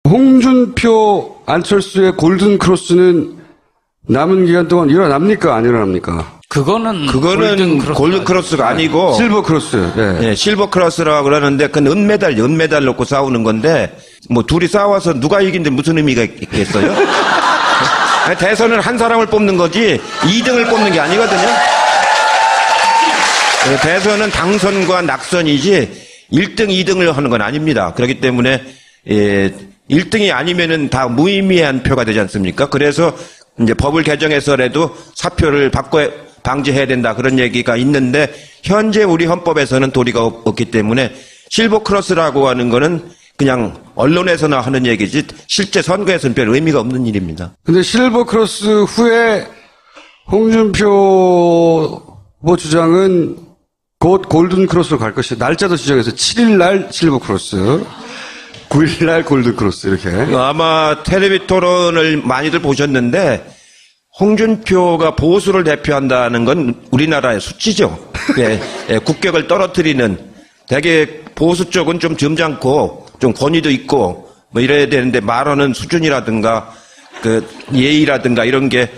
홍준표, 안철수의 골든 크로스는 남은 기간 동안 일어납니까? 안 일어납니까? 그거는 골든 크로스가 아니고 실버 크로스. 네. 네, 실버 크로스라고 그러는데 그건 은메달 놓고 싸우는 건데 뭐 둘이 싸워서 누가 이긴데 무슨 의미가 있겠어요? 대선은 한 사람을 뽑는 거지 2등을 뽑는 게 아니거든요. 대선은 당선과 낙선이지 1등, 2등을 하는 건 아닙니다. 그렇기 때문에 1등이 아니면은 다 무의미한 표가 되지 않습니까? 그래서 이제 법을 개정해서라도 사표를 방지해야 된다 그런 얘기가 있는데 현재 우리 헌법에서는 도리가 없기 때문에 실버 크로스라고 하는 거는 그냥 언론에서나 하는 얘기지 실제 선거에서는 별 의미가 없는 일입니다. 근데 실버 크로스 후에 홍준표 후보 주장은 곧 골든 크로스로 갈 것이다. 날짜도 지정해서 7일 날 실버 크로스, 9일 날 골든 크로스 이렇게. 아마 텔레비 토론을 많이들 보셨는데 홍준표가 보수를 대표한다는 건 우리나라의 수치죠. 예, 국격을 떨어뜨리는 되게 보수 쪽은 좀 점잖고 좀 권위도 있고 뭐 이래야 되는데 말하는 수준이라든가 그 예의라든가 이런 게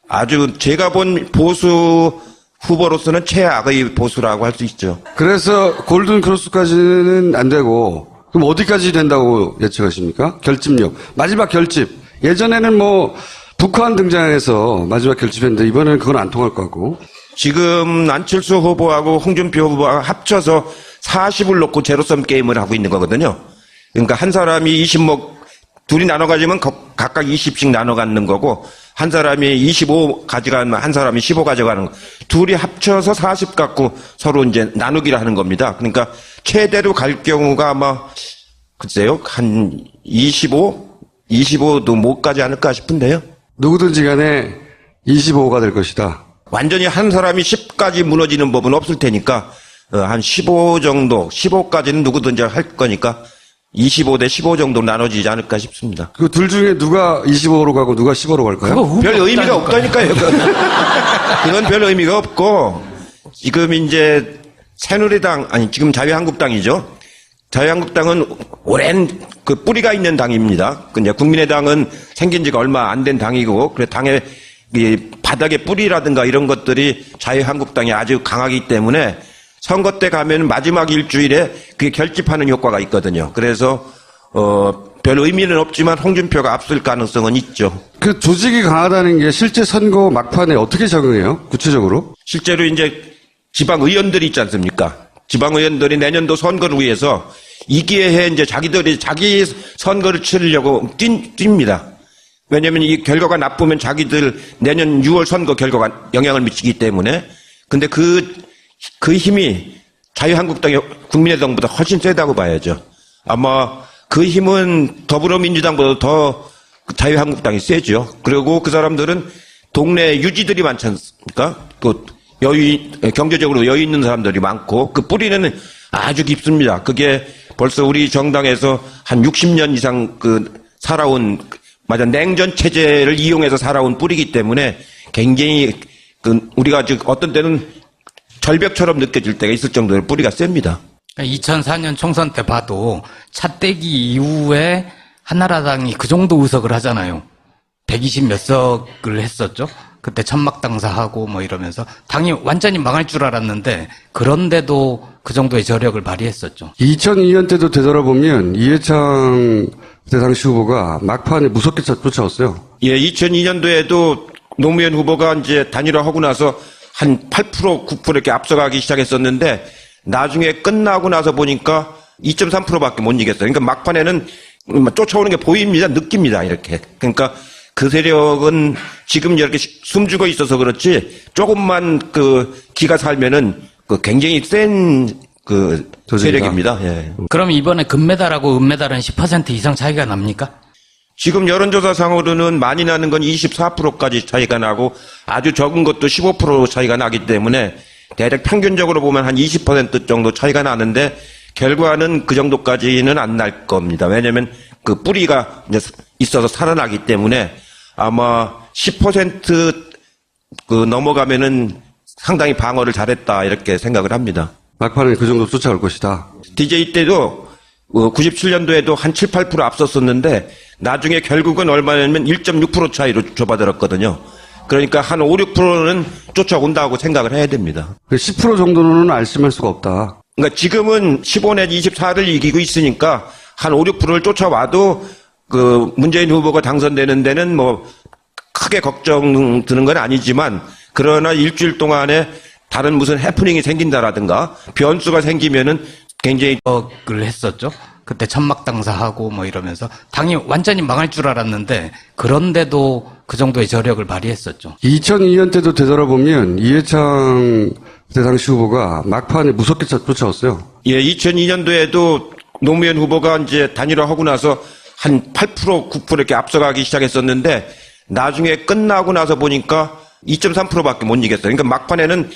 아주 제가 본 보수 후보로서는 최악의 보수라고 할 수 있죠. 그래서 골든 크로스까지는 안 되고 그럼 어디까지 된다고 예측하십니까? 결집력. 마지막 결집. 예전에는 뭐 북한 등장해서 마지막 결집했는데 이번에는 그건 안 통할 것 같고. 지금 안철수 후보하고 홍준표 후보가 합쳐서 40을 놓고 제로섬 게임을 하고 있는 거거든요. 그러니까 한 사람이 20목 둘이 나눠 가지면 각각 20씩 나눠 갖는 거고 한 사람이 25 가져가면 한 사람이 15 가져가는 거. 둘이 합쳐서 40 갖고 서로 이제 나누기를 하는 겁니다. 그러니까 최대로 갈 경우가 아마 글쎄요. 한 25도 못 가지 않을까 싶은데요. 누구든지 간에 25가 될 것이다. 완전히 한 사람이 10까지 무너지는 법은 없을 테니까 한 15 정도, 15까지는 누구든지 할 거니까 25대 15 정도 나눠지지 않을까 싶습니다. 그 둘 중에 누가 25로 가고 누가 15로 갈까요? 별 의미가 없다니까요. 그건 별 의미가 없고 지금 이제 새누리당 아니 지금 자유한국당이죠. 자유한국당은 오랜 그 뿌리가 있는 당입니다. 이제 국민의당은 생긴 지가 얼마 안 된 당이고 그래 당의 이 바닥의 뿌리라든가 이런 것들이 자유한국당이 아주 강하기 때문에 선거 때 가면 마지막 일주일에 그게 결집하는 효과가 있거든요. 그래서 별 의미는 없지만 홍준표가 앞설 가능성은 있죠. 그 조직이 강하다는 게 실제 선거 막판에 어떻게 적용해요? 구체적으로? 실제로 이제 지방의원들이 있지 않습니까? 지방의원들이 내년도 선거를 위해서 이 기회에 이제 자기들이 자기 선거를 치르려고 뜁니다. 왜냐하면 이 결과가 나쁘면 자기들 내년 6월 선거 결과가 영향을 미치기 때문에. 근데 그 힘이 자유한국당의 국민의당보다 훨씬 세다고 봐야죠. 아마 그 힘은 더불어민주당보다 더 자유한국당이 세죠. 그리고 그 사람들은 동네 유지들이 많지 않습니까? 또 경제적으로 여유 있는 사람들이 많고 그 뿌리는 아주 깊습니다. 그게 벌써 우리 정당에서 한 60년 이상 살아온 냉전 체제를 이용해서 살아온 뿌리이기 때문에 굉장히 우리가 어떤 때는 절벽처럼 느껴질 때가 있을 정도로 뿌리가 셉니다. 2004년 총선 때 봐도 차떼기 이후에 한나라당이 그 정도 의석을 하잖아요. 120 몇 석을 했었죠. 그때 천막당사하고 뭐 이러면서 당이 완전히 망할 줄 알았는데 그런데도 그 정도의 저력을 발휘했었죠. 2002년 때도 되돌아보면 이해창 그때 당시 후보가 막판에 무섭게 쫓아왔어요. 예, 2002년도에도 노무현 후보가 이제 단일화하고 나서 한 8%, 9% 이렇게 앞서가기 시작했었는데 나중에 끝나고 나서 보니까 2.3%밖에 못 이겼어요. 그러니까 막판에는 쫓아오는 게 보입니다. 느낍니다. 이렇게. 그러니까 그 세력은 지금 이렇게 숨죽어 있어서 그렇지 조금만 기가 살면은 굉장히 센 세력입니다. 예. 그럼 이번에 금메달하고 은메달은 10% 이상 차이가 납니까? 지금 여론조사상으로는 많이 나는 건 24%까지 차이가 나고 아주 적은 것도 15% 차이가 나기 때문에 대략 평균적으로 보면 한 20% 정도 차이가 나는데 결과는 그 정도까지는 안 날 겁니다. 왜냐하면 그 뿌리가 이제 있어서 살아나기 때문에 아마 10% 넘어가면은 상당히 방어를 잘했다 이렇게 생각을 합니다. 막판에 그 정도 쫓아올 것이다. DJ 때도 97년도에도 한 7, 8% 앞섰었는데 나중에 결국은 얼마냐면 1.6% 차이로 좁아들었거든요. 그러니까 한 5, 6%는 쫓아온다고 생각을 해야 됩니다. 10% 정도는 안심할 수가 없다. 그러니까 지금은 15 내지 24를 이기고 있으니까 한 5, 6%를 쫓아와도 그 문재인 후보가 당선되는 데는 뭐 크게 걱정 드는 건 아니지만 그러나 일주일 동안에 다른 무슨 해프닝이 생긴다라든가 변수가 생기면은 굉장히 을 했었죠. 그때 천막당사하고 뭐 이러면서 당이 완전히 망할 줄 알았는데 그런데도 그 정도의 저력을 발휘했었죠. 2002년 때도 되돌아보면 이해창 그때 당시 후보가 막판에 무섭게 쫓아왔어요. 예, 2002년도에도 노무현 후보가 이제 단일화하고 나서 한 8%, 9% 이렇게 앞서가기 시작했었는데 나중에 끝나고 나서 보니까 2.3%밖에 못 이겼어요. 그러니까 막판에는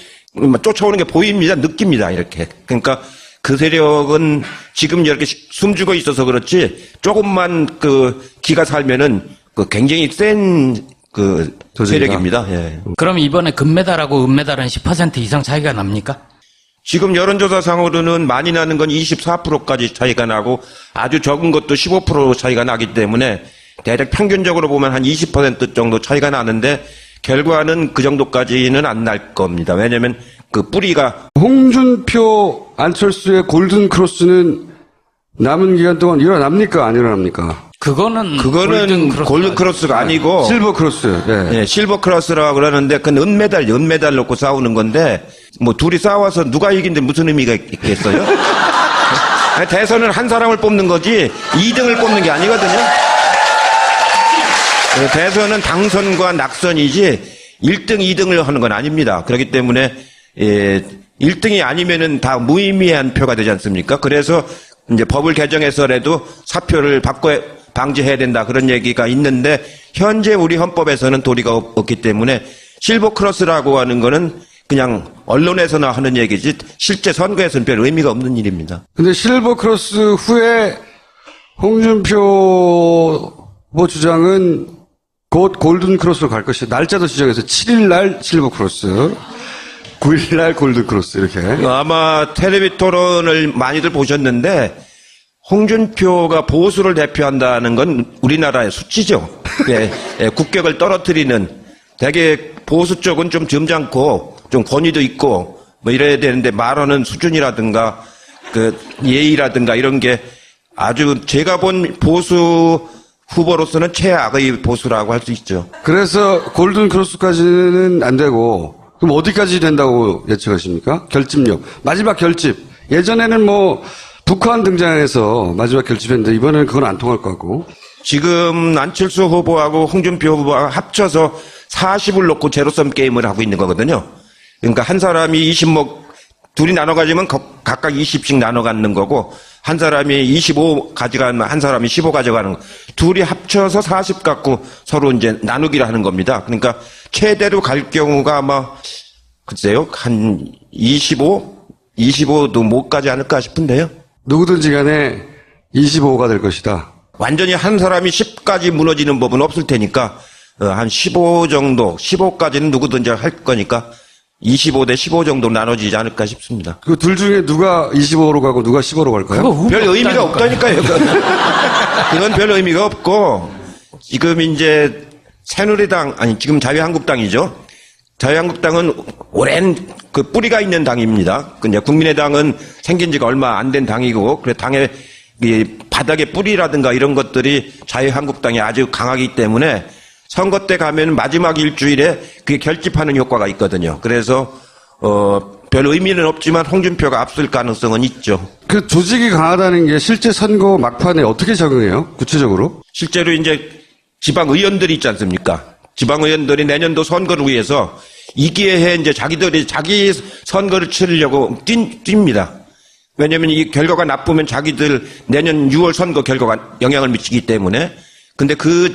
쫓아오는 게 보입니다. 느낍니다. 이렇게. 그러니까 그 세력은 지금 이렇게 숨죽어 있어서 그렇지 조금만 그 기가 살면은 그 굉장히 센 그 세력입니다. 예. 그럼 이번에 금메달하고 은메달은 10% 이상 차이가 납니까? 지금 여론조사상으로는 많이 나는 건 24%까지 차이가 나고 아주 적은 것도 15% 차이가 나기 때문에 대략 평균적으로 보면 한 20% 정도 차이가 나는데 결과는 그 정도까지는 안 날 겁니다. 왜냐하면 그 뿌리가 홍준표, 안철수의 골든 크로스는 남은 기간 동안 일어납니까? 안 일어납니까? 그거는 골든 크로스가 아니고 실버 크로스. 예. 예, 실버 크로스라고 그러는데 그건 은메달 놓고 싸우는 건데 뭐 둘이 싸워서 누가 이긴데 무슨 의미가 있겠어요? 대선은 한 사람을 뽑는 거지 2등을 뽑는 게 아니거든요. 대선은 당선과 낙선이지 1등, 2등을 하는 건 아닙니다. 그렇기 때문에 1등이 아니면은 다 무의미한 표가 되지 않습니까? 그래서 이제 법을 개정해서라도 사표를 방지해야 된다 그런 얘기가 있는데 현재 우리 헌법에서는 도리가 없기 때문에 실버 크로스라고 하는 거는 그냥 언론에서나 하는 얘기지 실제 선거에서는 별 의미가 없는 일입니다. 근데 실버 크로스 후에 홍준표 후보 주장은 곧 골든 크로스로 갈 것이다. 날짜도 지정해서 7일 날 실버 크로스, 9일 날 골든 크로스 이렇게. 아마 텔레비 토론을 많이들 보셨는데 홍준표가 보수를 대표한다는 건 우리나라의 수치죠. 예, 국격을 떨어뜨리는 되게 보수 쪽은 좀 점잖고 좀 권위도 있고 뭐 이래야 되는데 말하는 수준이라든가 그 예의라든가 이런 게 아주 제가 본 보수 후보로서는 최악의 보수라고 할 수 있죠. 그래서 골든 크로스까지는 안 되고 그럼 어디까지 된다고 예측하십니까? 결집력. 마지막 결집. 예전에는 뭐 북한 등장해서 마지막 결집했는데 이번에는 그건 안 통할 것 같고. 지금 안철수 후보하고 홍준표 후보가 합쳐서 40을 놓고 제로섬 게임을 하고 있는 거거든요. 그러니까 한 사람이 20목 둘이 나눠 가지면 각각 20씩 나눠 갖는 거고 한 사람이 25 가져가면 한 사람이 15 가져가는 거. 둘이 합쳐서 40 갖고 서로 이제 나누기를 하는 겁니다. 그러니까 최대로 갈 경우가 아마 글쎄요 한 25도 못 가지 않을까 싶은데요. 누구든지 간에 25가 될 것이다. 완전히 한 사람이 10까지 무너지는 법은 없을 테니까 한 15 정도, 15까지는 누구든지 할 거니까 25대 15 정도 나눠지지 않을까 싶습니다. 그 둘 중에 누가 25로 가고 누가 15로 갈까요? 별 의미가 없다니까요. 그건 별 의미가 없고 지금 이제 새누리당 아니 지금 자유한국당이죠. 자유한국당은 오랜 그 뿌리가 있는 당입니다. 근데 국민의당은 생긴 지가 얼마 안 된 당이고 그래 당의 이 바닥의 뿌리라든가 이런 것들이 자유한국당이 아주 강하기 때문에 선거 때 가면 마지막 일주일에 그게 결집하는 효과가 있거든요. 그래서 별 의미는 없지만 홍준표가 앞설 가능성은 있죠. 그 조직이 강하다는 게 실제 선거 막판에 어떻게 적용해요? 구체적으로? 실제로 이제 지방 의원들이 있지 않습니까? 지방 의원들이 내년도 선거를 위해서 이 기회에 이제 자기들이 자기 선거를 치르려고 뜁니다. 왜냐면 이 결과가 나쁘면 자기들 내년 6월 선거 결과가 영향을 미치기 때문에. 근데 그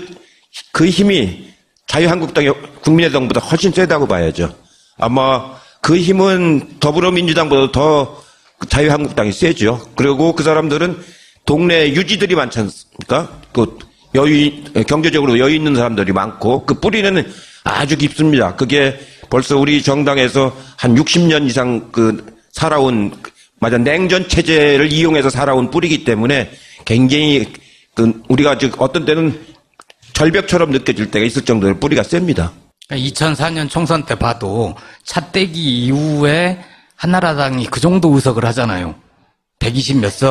힘이 자유한국당이 국민의당보다 훨씬 세다고 봐야죠. 아마 그 힘은 더불어민주당보다 더 자유한국당이 세죠. 그리고 그 사람들은 동네 유지들이 많지 않습니까? 그 경제적으로 여유 있는 사람들이 많고 그 뿌리는 아주 깊습니다. 그게 벌써 우리 정당에서 한 60년 이상 그 살아온 맞아. 냉전 체제를 이용해서 살아온 뿌리기 때문에 굉장히 우리가 어떤 때는 절벽처럼 느껴질 때가 있을 정도로 뿌리가 셉니다. 2004년 총선 때 봐도 차떼기 이후에 한나라당이 그 정도 의석을 하잖아요. 120 몇 석.